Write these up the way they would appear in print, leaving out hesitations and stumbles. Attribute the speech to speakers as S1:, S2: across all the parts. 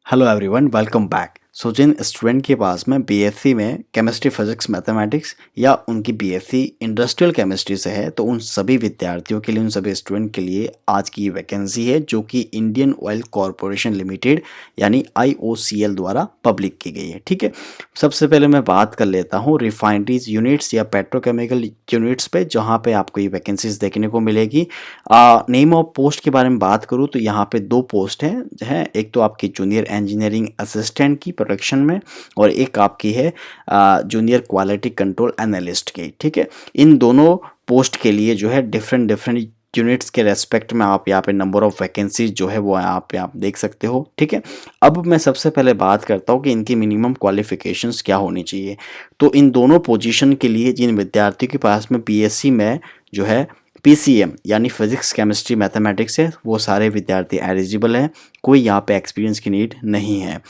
S1: Hello everyone, welcome back. जिन student के पास में बीएससी में केमिस्ट्री, फिजिक्स, मैथमेटिक्स या उनकी बीएससी इंडस्ट्रियल केमिस्ट्री से है, तो उन सभी विद्यार्थियों के लिए, उन सभी स्टूडेंट के लिए आज की वैकेंसी है जो कि इंडियन ऑयल कॉरपोरेशन लिमिटेड यानी आईओसीएल द्वारा पब्लिक की गई है। ठीक है, सबसे पहले मैं बात कर लेता हूँ रिफाइनरीज यूनिट्स या पेट्रोकेमिकल यूनिट्स पे, जहाँ पे आपको ये वैकेंसीज देखने को मिलेगी। नेम ऑफ पोस्ट के बारे में बात करूँ तो यहाँ पे दो पोस्ट हैं। एक तो आपकी जूनियर इंजीनियरिंग असिस्टेंट की प्रोडक्शन में, और एक आपकी है जूनियर क्वालिटी कंट्रोल एनालिस्ट की। ठीक है, इन दोनों पोस्ट के लिए जो है डिफरेंट डिफरेंट यूनिट्स के रेस्पेक्ट में आप यहाँ पे नंबर ऑफ वैकेंसीज जो है वो यहाँ पे आप देख सकते हो। ठीक है, अब मैं सबसे पहले बात करता हूँ कि इनकी मिनिमम क्वालिफिकेशंस क्या होनी चाहिए। तो इन दोनों पोजीशन के लिए जिन विद्यार्थियों के पास में बीएससी में जो है पीसीएम यानी फिजिक्स, केमिस्ट्री, मैथमेटिक्स है, वो सारे विद्यार्थी एलिजिबल हैं। कोई यहाँ पे एक्सपीरियंस की नीड नहीं है,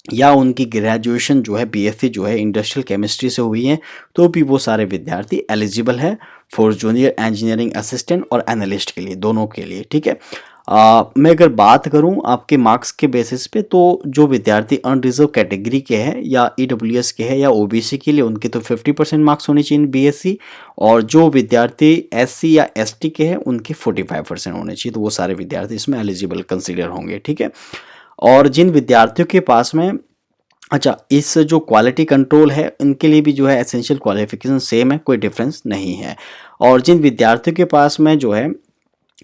S1: या उनकी ग्रेजुएशन जो है बीएससी जो है इंडस्ट्रियल केमिस्ट्री से हुई है, तो भी वो सारे विद्यार्थी एलिजिबल है फॉर जूनियर इंजीनियरिंग असिस्टेंट और एनालिस्ट के लिए, दोनों के लिए। ठीक है, मैं अगर बात करूं आपके मार्क्स के बेसिस पे, तो जो विद्यार्थी अनरिजर्व कैटेगरी के हैं या ईडब्ल्यूएस के हैं या ओबीसी के लिए, उनके तो 50% मार्क्स होने चाहिए बीएससी, और जो विद्यार्थी एससी या एसटी के हैं उनके 45% होने चाहिए। तो वो सारे विद्यार्थी इसमें एलिजिबल कंसिडर होंगे। ठीक है, और जिन विद्यार्थियों के पास में इस जो क्वालिटी कंट्रोल है, इनके लिए भी जो है एसेंशियल क्वालिफिकेशन सेम है, कोई डिफरेंस नहीं है। और जिन विद्यार्थियों के पास में जो है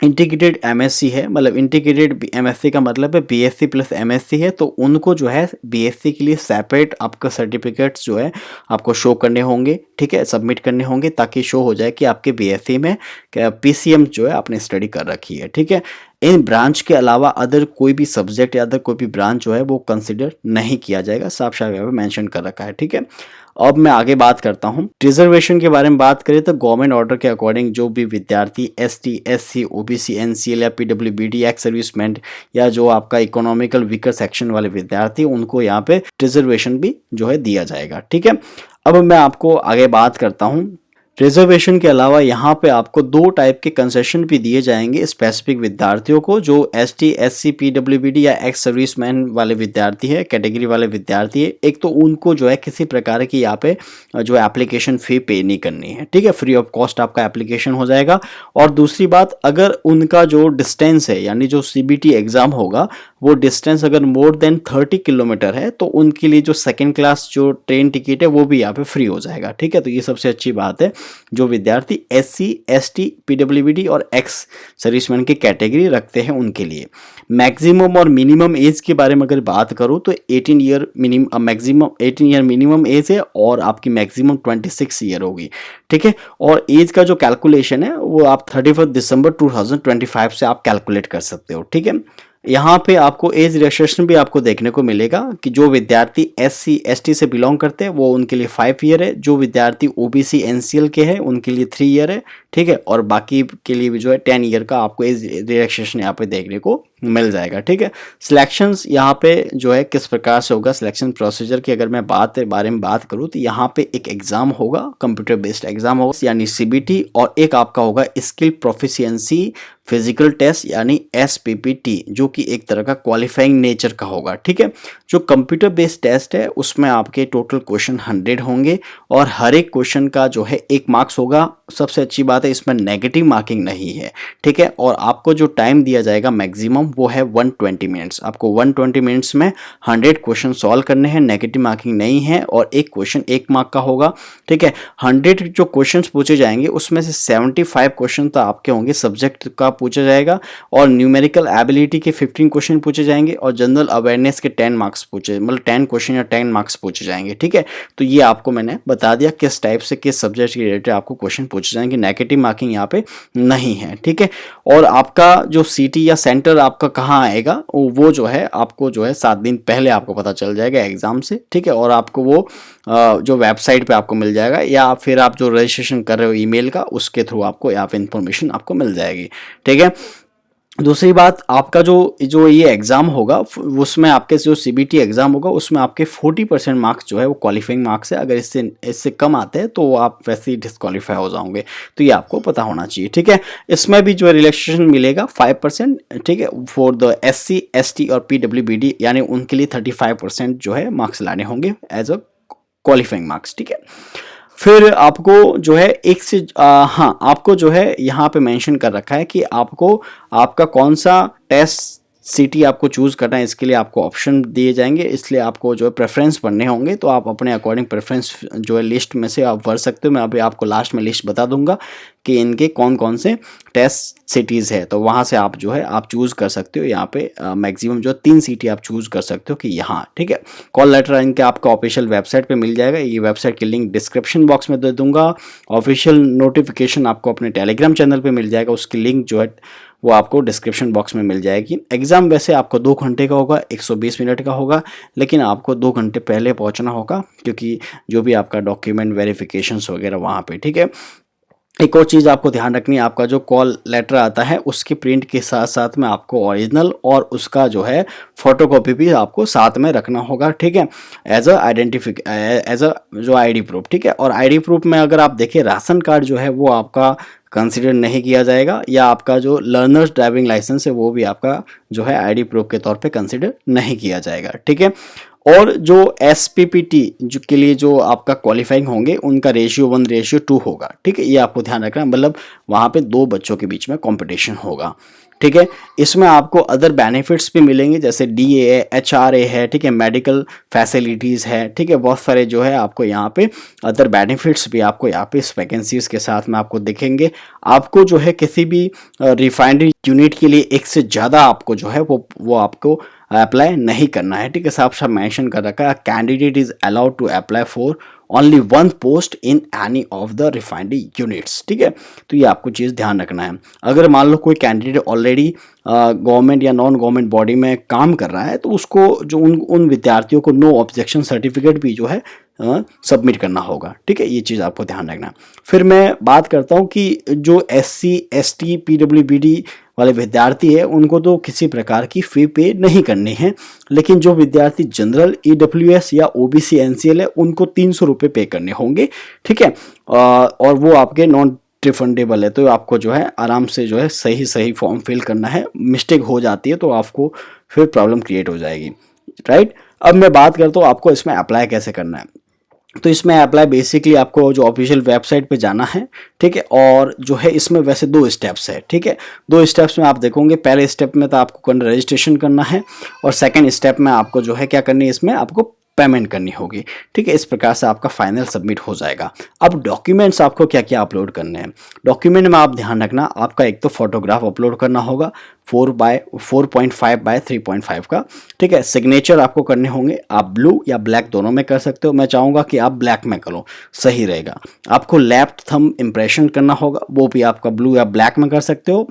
S1: इंटीग्रेटेड एमएससी है, मतलब इंटीग्रेटेड एमएससी का मतलब है बीएससी प्लस एमएससी है, तो उनको जो है बीएससी के लिए सेपरेट आपका सर्टिफिकेट्स जो है आपको शो करने होंगे। ठीक है, सबमिट करने होंगे, ताकि शो हो जाए कि आपके बीएससी में पीसीएम जो है आपने स्टडी कर रखी है। ठीक है, इन ब्रांच के अलावा अदर कोई भी सब्जेक्ट या अदर कोई भी ब्रांच जो है वो कंसिडर नहीं किया जाएगा, साफ साफ यहाँ पे मेंशन कर रखा है। ठीक है, अब मैं आगे बात करता हूँ रिजर्वेशन के बारे में। बात करें तो गवर्नमेंट ऑर्डर के अकॉर्डिंग जो भी विद्यार्थी एसटी, एससी, ओबीसी, एनसीएल या पीडब्ल्यूबीडी, एक्स सर्विसमैन या जो आपका इकोनॉमिकल वीकर सेक्शन वाले विद्यार्थी, उनको यहाँ पे रिजर्वेशन भी जो है दिया जाएगा। ठीक है, अब मैं आपको आगे बात करता हूँ। रिजर्वेशन के अलावा यहाँ पे आपको दो टाइप के कंसेशन भी दिए जाएंगे स्पेसिफिक विद्यार्थियों को, जो एसटी, एससी, पीडब्ल्यूबीडी या एक्स सर्विसमैन वाले विद्यार्थी है, कैटेगरी वाले विद्यार्थी है। एक तो उनको जो है किसी प्रकार की यहाँ पे जो एप्लीकेशन फ़ी पे नहीं करनी है। ठीक है, फ्री ऑफ कॉस्ट आपका एप्लीकेशन हो जाएगा। और दूसरी बात, अगर उनका जो डिस्टेंस है यानी जो सीबीटी एग्ज़ाम होगा, वो डिस्टेंस अगर मोर देन 30 किलोमीटर है, तो उनके लिए जो सेकेंड क्लास जो ट्रेन टिकट है वो भी यहाँ पे फ्री हो जाएगा। ठीक है, तो ये सबसे अच्छी बात है। जो विद्यार्थी एससी, एसटी, पीडब्ल्यूबीडी और एक्स सर्विसमैन की कैटेगरी रखते हैं उनके लिए मैक्सिमम और मिनिमम एज के बारे में अगर बात करूं तो 18 year minimum, maximum 18 year minimum age है, और आपकी मैक्सिमम 26 ईयर होगी। ठीक है, और एज का जो कैलकुलेशन है वो आप 31 दिसंबर 2025 से आप कैलकुलेट कर सकते हो। ठीक है, यहाँ पे आपको एज रिलैक्सेशन भी आपको देखने को मिलेगा कि जो विद्यार्थी एससी, एसटी से बिलोंग करते हैं वो उनके लिए 5 ईयर है, जो विद्यार्थी ओबीसी, एनसीएल के हैं उनके लिए 3 ईयर है। ठीक है, और बाकी के लिए भी जो है 10 ईयर का आपको एज रिलैक्सेशन यहाँ पे देखने को मिल जाएगा। ठीक है, सिलेक्शंस यहाँ पे जो है किस प्रकार से होगा, सिलेक्शन प्रोसीजर की अगर मैं बारे में बात करूँ तो यहाँ पे एक एग्जाम होगा, कंप्यूटर बेस्ड एग्जाम होगा यानी सीबीटी, और एक आपका होगा स्किल प्रोफिशिएंसी फिजिकल टेस्ट यानी एसपीपीटी, जो कि एक तरह का क्वालिफाइंग नेचर का होगा। ठीक है, जो कंप्यूटर बेस्ड टेस्ट है उसमें आपके टोटल क्वेश्चन 100 होंगे, और हर एक क्वेश्चन का जो है 1 मार्क्स होगा। सबसे अच्छी बात है इसमें नेगेटिव मार्किंग नहीं है। ठीक है, और आपको जो टाइम दिया जाएगा मैक्सिमम वो है 120 मिनट्स। आपको 120 मिनट्स में 100 क्वेश्चन सॉल्व करने हैं, नेगेटिव मार्किंग नहीं है, और एक क्वेश्चन 1 मार्क का होगा। ठीक है, 100 जो क्वेश्चन पूछे जाएंगे उसमें से 75 क्वेश्चन तो आपके होंगे सब्जेक्ट का पूछा जाएगा, और न्यूमेरिकल एबिलिटी के 15 क्वेश्चन पूछे जाएंगे, और जनरल अवेयरनेस के 10 मार्क्स पूछे, मतलब 10 क्वेश्चन या 10 मार्क्स पूछे जाएंगे। ठीक है, तो ये आपको मैंने बता दिया किस टाइप से किस सब्जेक्ट के रिलेटेड आपको क्वेश्चन पूछे जाएंगे, नेगेटिव मार्किंग यहाँ पे नहीं है। ठीक है, और आपका जो सिटी या सेंटर आपका कहाँ आएगा वो जो है आपको जो है 7 दिन पहले आपको पता चल जाएगा एग्जाम से। ठीक है, और आपको वो जो वेबसाइट पे आपको मिल जाएगा, या फिर आप जो रजिस्ट्रेशन कर रहे हो ईमेल का, उसके थ्रू आपको यहाँ पे इंफॉर्मेशन आपको मिल जाएगी। ठीक है, दूसरी बात, आपका जो जो ये एग्ज़ाम होगा उसमें आपके जो सीबीटी एग्ज़ाम होगा उसमें आपके 40% मार्क्स जो है वो क्वालिफाइंग मार्क्स है। अगर इससे इससे कम आते हैं तो आप वैसे ही डिस्क्वालीफाई हो जाओगे, तो ये आपको पता होना चाहिए, ठीक है। इसमें भी जो है रिलैक्सेशन मिलेगा 5%, ठीक है, फॉर द एससी एसटी और पीडब्ल्यूबीडी, यानी उनके लिए 35% जो है मार्क्स लाने होंगे एज अ क्वालिफाइंग मार्क्स, ठीक है। फिर आपको जो है एक से हाँ, आपको जो है यहाँ पे मेंशन कर रखा है कि आपको आपका कौन सा टेस्ट सिटी आपको चूज़ करना है, इसके लिए आपको ऑप्शन दिए जाएंगे, इसलिए आपको जो है प्रेफरेंस पढ़ने होंगे, तो आप अपने अकॉर्डिंग प्रेफरेंस जो है लिस्ट में से आप भर सकते हो। मैं अभी आपको लास्ट में लिस्ट बता दूंगा कि इनके कौन कौन से टेस्ट सिटीज़ है, तो वहाँ से आप जो है आप चूज़ कर सकते हो। यहाँ पे मैक्सिमम जो 3 सिटी आप चूज़ कर सकते हो कि यहाँ, ठीक है। कॉल लेटर इनके आपका ऑफिशियल वेबसाइट पे मिल जाएगा, ये वेबसाइट की लिंक डिस्क्रिप्शन बॉक्स में दे दूंगा। ऑफिशियल नोटिफिकेशन आपको अपने टेलीग्राम चैनल पे मिल जाएगा, उसकी लिंक जो है वो आपको डिस्क्रिप्शन बॉक्स में मिल जाएगी। एग्ज़ाम वैसे आपको 2 घंटे का होगा, 120 मिनट का होगा, लेकिन आपको 2 घंटे पहले पहुंचना होगा, क्योंकि जो भी आपका डॉक्यूमेंट वेरिफिकेशंस वगैरह वहाँ पे, ठीक है। एक और चीज़ आपको ध्यान रखनी है, आपका जो कॉल लेटर आता है उसके प्रिंट के साथ साथ में आपको ओरिजिनल और उसका जो है फोटोकॉपी भी आपको साथ में रखना होगा, ठीक है, एज अ एज अ जो आईडी प्रूफ, ठीक है। और आईडी प्रूफ में अगर आप देखें, राशन कार्ड जो है वो आपका कंसिडर नहीं किया जाएगा, या आपका जो लर्नर्स ड्राइविंग लाइसेंस है वो भी आपका जो है आईडी प्रूफ के तौर पे कंसिडर नहीं किया जाएगा, ठीक है। और जो एसपीपीटी जो के लिए जो आपका क्वालिफाइंग होंगे उनका रेशियो 1:2 होगा, ठीक है, ये आपको ध्यान रखना है, मतलब वहाँ पे 2 बच्चों के बीच में कंपटीशन होगा, ठीक है। इसमें आपको अदर बेनिफिट्स भी मिलेंगे, जैसे डीए है, एचआरए है, ठीक है, मेडिकल फैसिलिटीज़ है, ठीक है, बहुत सारे जो है आपको यहाँ पे अदर बेनिफिट्स भी आपको यहाँ पे इस वैकेंसीज़ के साथ में आपको दिखेंगे। आपको जो है किसी भी रिफाइनरी यूनिट के लिए एक से ज़्यादा आपको जो है वो आपको अप्लाई नहीं करना है, ठीक है। साफ साफ मेंशन कर रखा है, candidate is allowed to apply for only 1 post in any of the refinery units, ठीक है। तो ये आपको चीज़ ध्यान रखना है। अगर मान लो कोई कैंडिडेट ऑलरेडी गवर्नमेंट या नॉन गवर्नमेंट बॉडी में काम कर रहा है, तो उसको जो उन विद्यार्थियों को नो ऑब्जेक्शन सर्टिफिकेट भी जो है सबमिट करना होगा, ठीक है, ये चीज़ आपको ध्यान रखना है। फिर मैं बात करता हूँ कि जो एससी एसटी पीडब्ल्यूबीडी वाले विद्यार्थी है उनको तो किसी प्रकार की फ़ी पे नहीं करनी है, लेकिन जो विद्यार्थी जनरल ईडब्ल्यूएस या ओबीसी एनसीएल है उनको 300 रुपये पे करने होंगे, ठीक है। और वो आपके नॉन रिफंडेबल है, तो आपको जो है आराम से जो है सही सही फॉर्म फिल करना है। मिस्टेक हो जाती है तो आपको फिर प्रॉब्लम क्रिएट हो जाएगी, राइट। अब मैं बात करता हूँ आपको इसमें अप्लाई कैसे करना है। तो इसमें अप्लाई बेसिकली आपको जो ऑफिशियल वेबसाइट पे जाना है, ठीक है। और जो है इसमें वैसे 2 स्टेप्स है, ठीक है। 2 स्टेप्स में आप देखोगे, पहले स्टेप में तो आपको रजिस्ट्रेशन करना है, और सेकंड स्टेप में आपको जो है क्या करनी है, इसमें आपको पेमेंट करनी होगी, ठीक है। इस प्रकार से आपका फाइनल सबमिट हो जाएगा। अब डॉक्यूमेंट्स आपको क्या क्या अपलोड करने हैं। डॉक्यूमेंट में आप ध्यान रखना, आपका एक तो फोटोग्राफ अपलोड करना होगा 4.5 बाय 3.5 का, ठीक है। सिग्नेचर आपको करने होंगे, आप ब्लू या ब्लैक दोनों में कर सकते हो, मैं चाहूँगा कि आप ब्लैक में करो, सही रहेगा। आपको लेफ्ट थंब इम्प्रेशन करना होगा, वो भी आपका ब्लू या ब्लैक में कर सकते हो,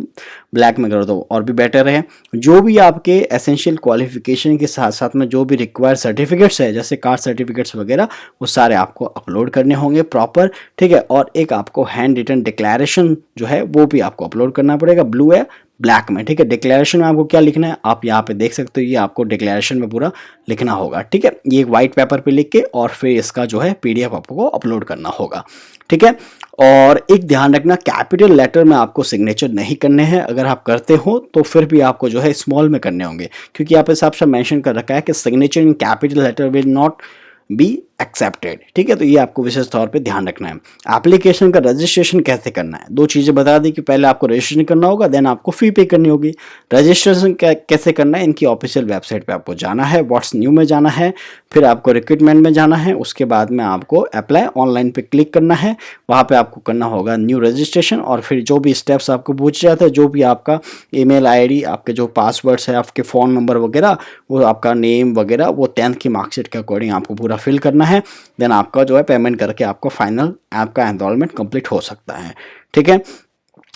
S1: ब्लैक में करो तो और भी बेटर है। जो भी आपके एसेंशियल क्वालिफिकेशन के साथ साथ में जो भी रिक्वायर्ड सर्टिफिकेट्स है, जैसे कास्ट सर्टिफिकेट्स वगैरह, वो सारे आपको अपलोड करने होंगे प्रॉपर, ठीक है। और एक आपको हैंड रिटन डिक्लेरेशन जो है वो भी आपको अपलोड करना पड़ेगा, ब्लू है ब्लैक में, ठीक है। डिक्लेरेशन में आपको क्या लिखना है आप यहाँ पे देख सकते हो, ये आपको डिक्लेरेशन में पूरा लिखना होगा, ठीक है। ये एक वाइट पेपर पे लिख के और फिर इसका जो है पीडीएफ आपको अपलोड करना होगा, ठीक है। और एक ध्यान रखना, कैपिटल लेटर में आपको सिग्नेचर नहीं करने हैं, अगर आप करते हो तो फिर भी आपको जो है स्मॉल में करने होंगे, क्योंकि यहाँ पे साफ साफ मेंशन कर रखा है कि signature in capital letter will not be accepted, ठीक है। तो ये आपको विशेष तौर पे ध्यान रखना है। एप्लीकेशन का रजिस्ट्रेशन कैसे करना है, 2 चीज़ें बता दी कि पहले आपको रजिस्ट्रेशन करना होगा, देन आपको फ़ी पे करनी होगी। रजिस्ट्रेशन कैसे करना है, इनकी ऑफिशियल वेबसाइट पे आपको जाना है, व्हाट्स न्यू में जाना है, फिर आपको रिक्रूटमेंट में जाना है, उसके बाद में आपको अप्लाई ऑनलाइन पे क्लिक करना है, वहाँ पे आपको करना होगा न्यू रजिस्ट्रेशन, और फिर जो भी स्टेप्स आपको पूछ जाते हैं, जो भी आपका ईमेल आईडी, आपके जो पासवर्ड्स है, आपके फ़ोन नंबर वगैरह, वो आपका नेम वगैरह, वो 10th की मार्कशीट के अकॉर्डिंग आपको पूरा फिल करना है। देन आपका जो है पेमेंट करके आपको फाइनल आपका एनरोलमेंट कंप्लीट हो सकता है, ठीक है।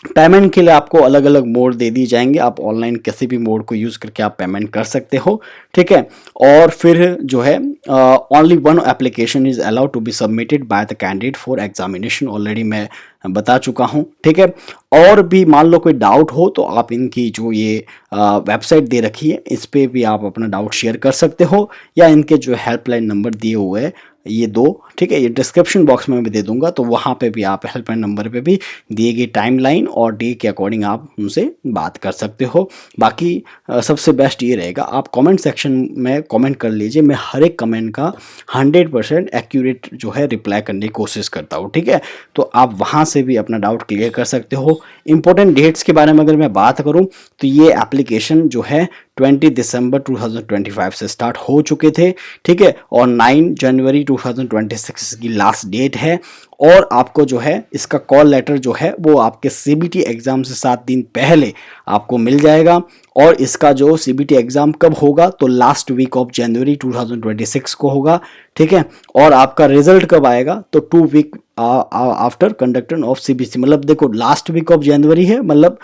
S1: पेमेंट के लिए आपको अलग अलग मोड दे दी जाएंगे, आप ऑनलाइन किसी भी मोड को यूज़ करके आप पेमेंट कर सकते हो, ठीक है। और फिर जो है only one application is allowed to be submitted by the candidate for examination, already मैं बता चुका हूँ, ठीक है। और भी मान लो कोई डाउट हो तो आप इनकी जो ये वेबसाइट दे रखी है इस पे भी आप अपना डाउट शेयर कर सकते हो, या इनके जो हेल्पलाइन नंबर दिए हुए हैं ये दो, ठीक है, ये डिस्क्रिप्शन बॉक्स में भी दे दूंगा, तो वहाँ पे भी आप हेल्पलाइन नंबर पे भी दिए गए टाइमलाइन और डे के अकॉर्डिंग आप उनसे बात कर सकते हो। बाकी सबसे बेस्ट ये रहेगा आप कमेंट सेक्शन में कमेंट कर लीजिए, मैं हर एक कमेंट का 100% एक्यूरेट जो है रिप्लाई करने की कोशिश करता हूँ, ठीक है। तो आप वहाँ से भी अपना डाउट क्लियर कर सकते हो। इंपॉर्टेंट डेट्स के बारे में अगर मैं बात करूँ तो ये एप्लीकेशन जो है 20 दिसंबर 2025 से स्टार्ट हो चुके थे, ठीक है, और 9 जनवरी 2026 की लास्ट डेट है। और आपको जो है इसका कॉल लेटर जो है वो आपके सीबीटी एग्ज़ाम से 7 दिन पहले आपको मिल जाएगा। और इसका जो सीबीटी एग्ज़ाम कब होगा तो लास्ट वीक ऑफ जनवरी 2026 को होगा, ठीक है। और आपका रिजल्ट कब आएगा तो 2 week after conduction of CBC, मतलब देखो लास्ट वीक ऑफ जनवरी है, मतलब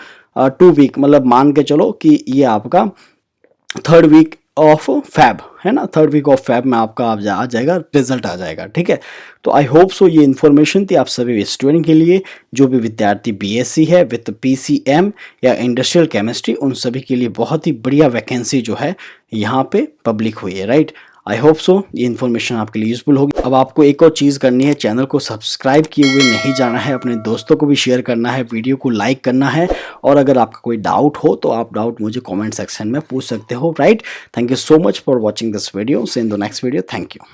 S1: 2 वीक, मतलब मान के चलो कि ये आपका 3rd वीक ऑफ फैब है ना, 3rd वीक ऑफ फैब में आपका आ जाएगा रिजल्ट आ जाएगा, ठीक है। तो आई होप सो ये इन्फॉर्मेशन थी आप सभी स्टूडेंट के लिए, जो भी विद्यार्थी बीएससी है विद पीसीएम या इंडस्ट्रियल केमिस्ट्री, उन सभी के लिए बहुत ही बढ़िया वैकेंसी जो है यहाँ पे पब्लिक हुई है, राइट। आई होप सो ये इन्फॉर्मेशन आपके लिए यूजफुल होगी। अब आपको एक और चीज़ करनी है, चैनल को सब्सक्राइब किए हुए नहीं जाना है, अपने दोस्तों को भी शेयर करना है, वीडियो को लाइक करना है। और अगर आपका कोई डाउट हो तो आप डाउट मुझे कमेंट सेक्शन में पूछ सकते हो, right. Thank you so much for watching this video, see in the next video, thank you.